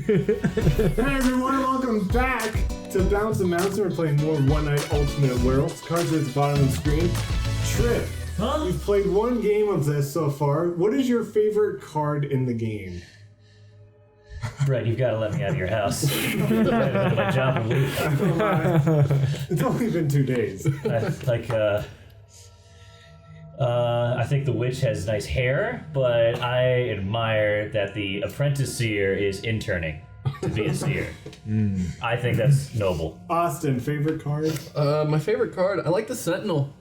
Hey everyone, welcome back to BouncinMouncin. We're playing more One Night Ultimate Werewolf. Cards are at the bottom of the screen. Trip, you've played one game of this so far. What is your favorite card in the game? Brett, you've got to let me out of your house. My job in a week. It's only been 2 days. I think the witch has nice hair, but I admire that the apprentice seer is interning to be a seer. I think that's noble. Austin, favorite card? My favorite card, I like the Sentinel.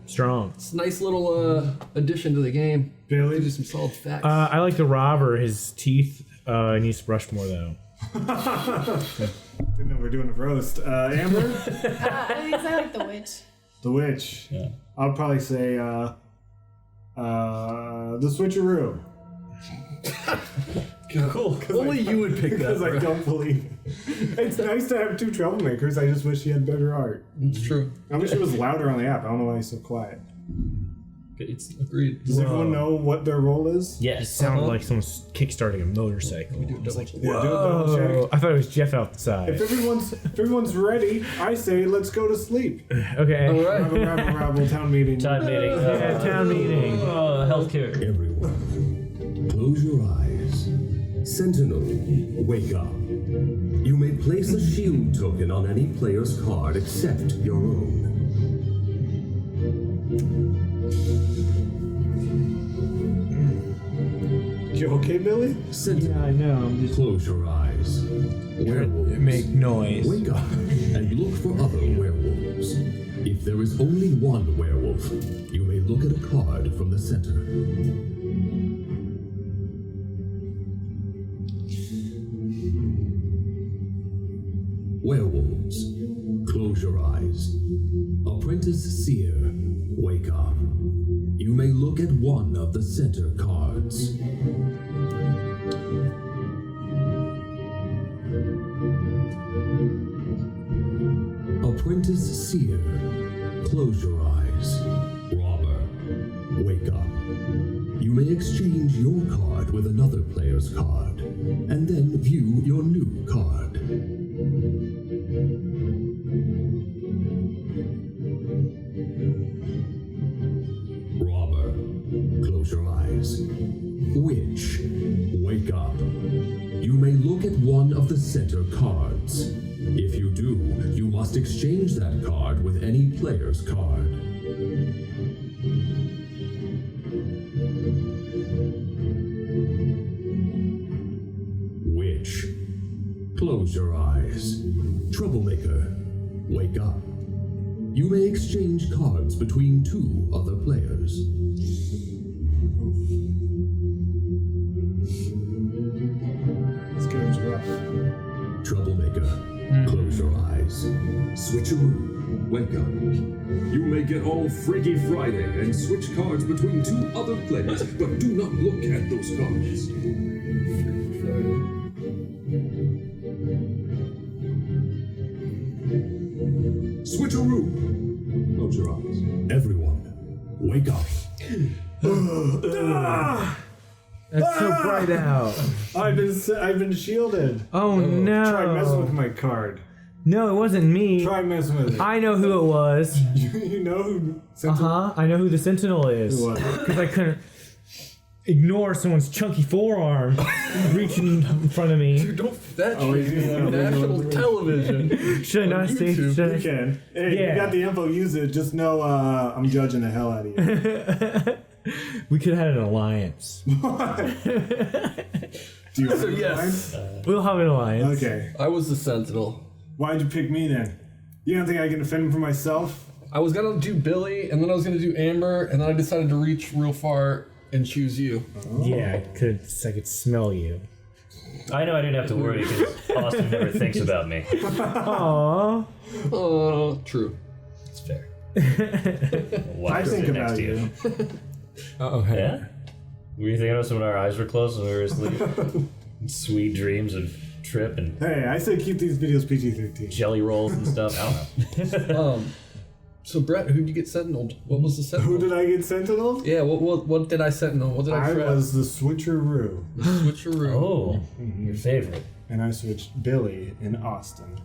Strong. It's a nice little addition to the game. Billy? Gives you some solid facts. I like the robber. His teeth needs to brush more though. Didn't know we were doing a roast. Amber? I think I like the witch. The witch. Yeah. I'll probably say the switcheroo. Cool. Only you would pick that. Because I don't believe it. It's nice to have two troublemakers. I just wish he had better art. It's true. I wish it was louder on the app. I don't know why he's so quiet. It's agreed. Does everyone know what their role is? It Yes. sounded like someone's kickstarting a motorcycle. Do a double check. Yeah, do a double check. I thought it was Jeff outside. If everyone's ready, I say let's go to sleep. Okay. All right. Rabble, town meeting. Time meeting. Yeah, town meeting. Healthcare. Everyone, close your eyes. Sentinel, wake up. You may place a shield token on any player's card except your own. You okay, Billy? Sentinel, Yeah, I know. I'm just close your eyes. Werewolves, make noise. wake up and look for other werewolves. If there is only one werewolf, you may look at a card from the center. Werewolves, close your eyes. Apprentice Seer, wake up. You may look at one of the center cards. Apprentice Seer, close your eyes. Robber, wake up. You may exchange your card with another player's card, and then view your new card. Robber, close your eyes. Witch, wake up. You may look at one of the center cards. If you do, you must exchange that card with any player's card. Witch, close your eyes. Troublemaker, wake up. You may exchange cards between two other players. This game's rough. Troublemaker, close your eyes. Switcheroo, wake up. You may get all Freaky Friday and switch cards between two other players, but do not look at those cards. Switcheroo, close your eyes. Everyone, wake up. That's so bright out. I've been shielded. Oh no. Try messing with my card. No, it wasn't me. Try messing with it. I know who it was. You know who? I know who the Sentinel is. Who was it? Because I couldn't ignore someone's chunky forearm reaching in front of me. Dude, don't fetch Oh, me. he's using that National original- television. Should I not say? YouTube. Should You I? can. Hey, Yeah. you got the info. Use it. Just know I'm judging the hell out of you. We could have had an alliance. Do you have a Yes. We'll have an alliance. Okay. I was the Sentinel. Why'd you pick me then? You don't think I can defend for myself? I was gonna do Billy, and then I was gonna do Amber, and then I decided to reach real far and choose you. Yeah, I could smell you. I know I didn't have to worry because Austin never thinks about me. Aww. True. It's fair. I think about you. Uh-oh. Yeah? Were you thinking of us when our eyes were closed when we were asleep? Sweet dreams of Trip and Hey, I say keep these videos PG-13. jelly rolls and stuff. I don't know. So Brett, who'd you get sentineled? What was the sentinel? Who did I get sentineled? Yeah, what did I sentinel? What did I I trap? was the switcheroo. The switcheroo. Oh, your favorite. And I switched Billy and Austin.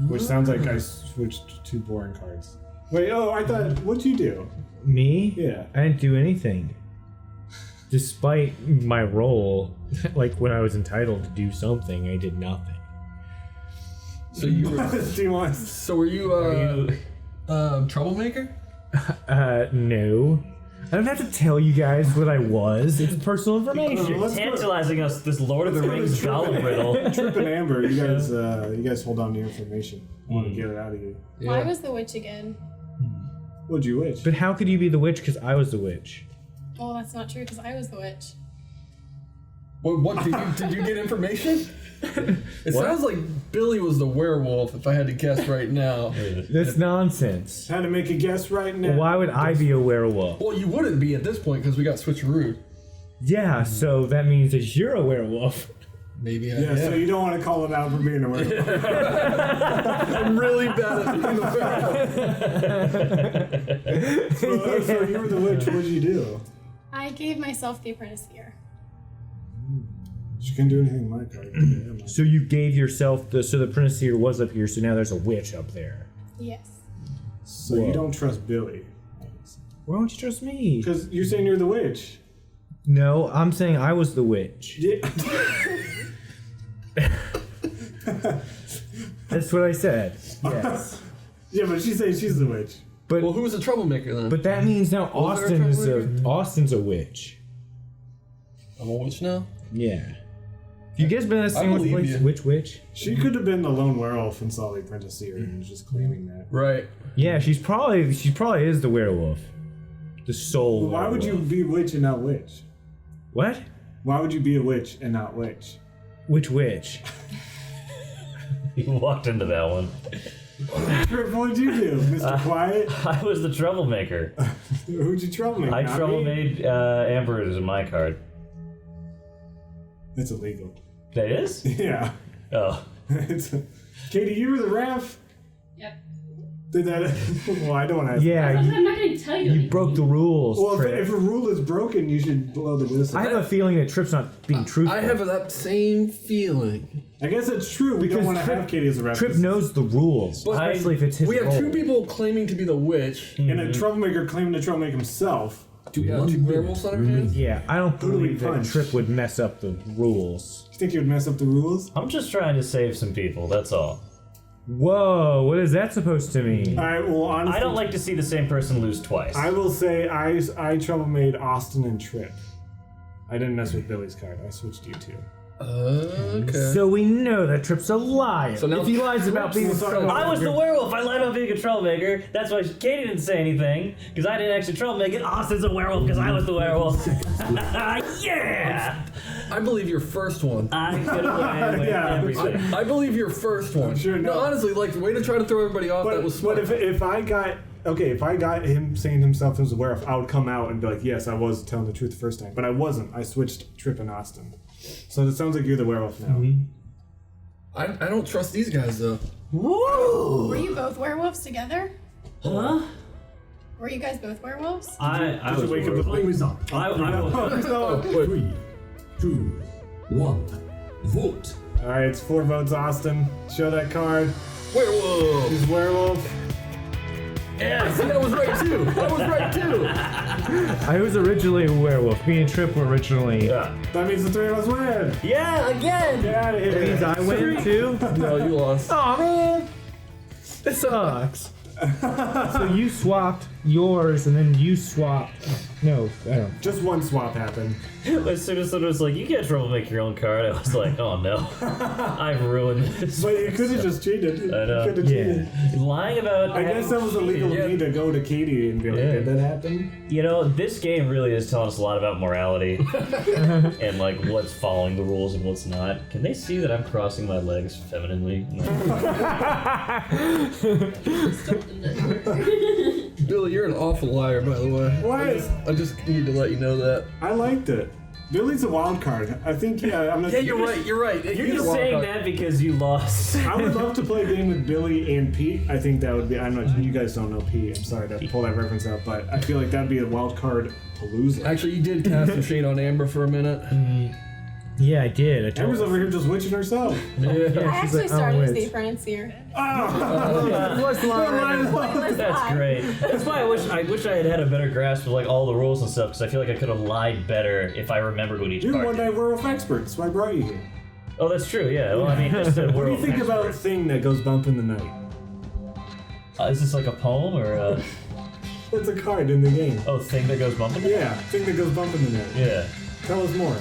Which sounds like I switched 2 boring cards. Wait, I thought, what'd you do? Me? Yeah. I didn't do anything. Despite my role, like when I was entitled to do something, I did nothing. So you were, Do you want... so were you troublemaker? No. I don't have to tell you guys what I was. It's personal information. Let's go. Tantalizing us with this Lord of the Rings Gollum riddle. Trip and Amber, you guys hold on to your information. I want to get it out of you. Yeah. Why was the witch again? What'd you wish? But how could you be the witch? Because I was the witch. Well, that's not true because I was the witch. What did you get information? It sounds like Billy was the werewolf, if I had to guess right now. That's nonsense. Had to make a guess right now. Why would I be a werewolf? Well, you wouldn't be at this point because we got switcheroo. Yeah, so that means that you're a werewolf. Maybe Yeah, so you don't want to call it out for being a werewolf. I'm really bad at being a werewolf. So you were the witch. What'd you do? I gave myself the apprentice ear. She couldn't do anything in my card. Yeah, So you gave yourself so the Prince Seer was up here, so now there's a witch up there. Yes. So you don't trust Billy. Why don't you trust me? Because you're saying you're the witch. No, I'm saying I was the witch. Yeah. That's what I said. Yes. Yeah, but she's saying she's the witch. But Well, who was the troublemaker then? but that means now Was there a Austin's a witch. I'm a witch now? Yeah. You guys been in the same believe place? you. Which witch? She could have been the lone werewolf and saw the apprentice here and was just claiming that. Right. Yeah, she probably is the werewolf. The soul. Why would you werewolf. be witch and not witch? What? Why would you be a witch and not witch? Which witch? You walked into that one. Trip, what'd you do, Mr. Quiet? I was the troublemaker. Who'd you troublemaker? I Not me? trouble made Amber as my card. It's illegal. That is? Yeah. Oh. Katie, you were the ref. Yep. Did that? Well, I don't want to ask. Yeah, I'm not going to tell you. you broke the rules. Well, Trip. if a rule is broken, you should blow the whistle. I have a feeling that Trip's not being truthful. I have that same feeling. I guess it's true. We don't Because want to have Katie as a ref. Trip knows the rules, especially if it's his We have role. 2 people claiming to be the witch. And a troublemaker claiming to troublemaker himself. Do we have 2 werewolves on our hands? Yeah, I don't Who do we believe that punch? Trip would mess up the rules. You think you would mess up the rules? I'm just trying to save some people, that's all. Whoa, what is that supposed to mean? All right. Well, honestly, I don't like to see the same person lose twice. I will say I trouble made Austin and Trip. I didn't mess with Billy's card. I switched you two. Okay. So we know that Trip's a liar. So now if he lies about being a Trip's- troublemaker, I was the werewolf. I lied about being a troublemaker. That's why Katie didn't say anything, because I didn't actually troublemaker it. Austin's a werewolf because I was the werewolf. Yeah! I believe your first one. I get away with Yeah. everything. I believe your first one. Sure, no. honestly, like the way to try to throw everybody off. That was But smart. if I got him saying himself as a werewolf, I would come out and be like, yes, I was telling the truth the first time, but I wasn't. I switched Trip and Austin. So it sounds like you're the werewolf now. I don't trust these guys though. Were you both werewolves together? Huh? Were you guys both werewolves? I Just was wake up the werewolf. Result. I was. No. 3, 2, 1. Vote. All right, it's 4 votes, Austin. Show that card. Werewolf. He's werewolf. Yeah. See, that was right too. That was right too. I was originally a werewolf. Me and Trip were originally. Yeah. That means the 3 of us win. Yeah, again! Get out of here. That means I win too. No, you lost. Oh man, this sucks. So you swapped yours, and then you swapped. No, I don't. Just one swap happened. As soon as someone was like, you can't troublemaker your own card, I was like, oh no. I've ruined this. But you could have just cheated. I know. You could have cheated. Lying about. I guess that was illegal of me to go to Katie and be like, Yeah. did that happen? You know, this game really is telling us a lot about morality and like what's following the rules and what's not. Can they see that I'm crossing my legs femininely? Billy, you're an awful liar, by the way. What? I just need to let you know that. I liked it. Billy's a wild card. I think, I'm gonna. Yeah, you're right. You're just saying that because you lost. I would love to play a game with Billy and Pete. I think that would be. I'm not. You guys don't know Pete. I'm sorry to pull that reference out, but I feel like that'd be a wild card palooza. Actually, you did cast some shade on Amber for a minute. Yeah, I did. Amber's over here just witching herself. I actually like, started as the witch. apprentice here. That's great. That's why I wish I had a better grasp of like all the rules and stuff, because I feel like I could have lied better if I remembered what each You're card one did. night werewolf expert. That's why I brought you here. Oh, that's true. Yeah. Well, I mean, just a What do you werewolf think expert. about Thing That Goes Bump in the Night? Is this like a poem or? It's a card in the game. Oh, thing that goes bumping? Yeah, Thing That Goes Bump in the Night. Yeah. Tell us more.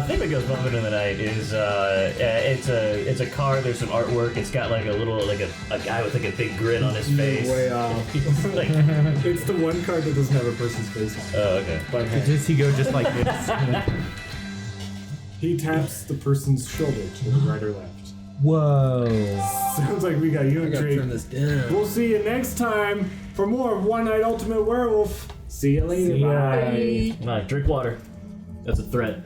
Thing that goes bumping in the night is it's a card. There's some artwork. It's got like a little like a guy with like a big grin on his face. Way off. Like, It's the one card that doesn't have a person's face on it. oh, okay. But hey, Does he go just like this? he taps the person's shoulder to the right or left. Whoa. Sounds like we got you I gotta turn intrigued. this down. We'll see you next time for more One Night Ultimate Werewolf. See you later. See ya. Bye. Come on, drink water. That's a threat.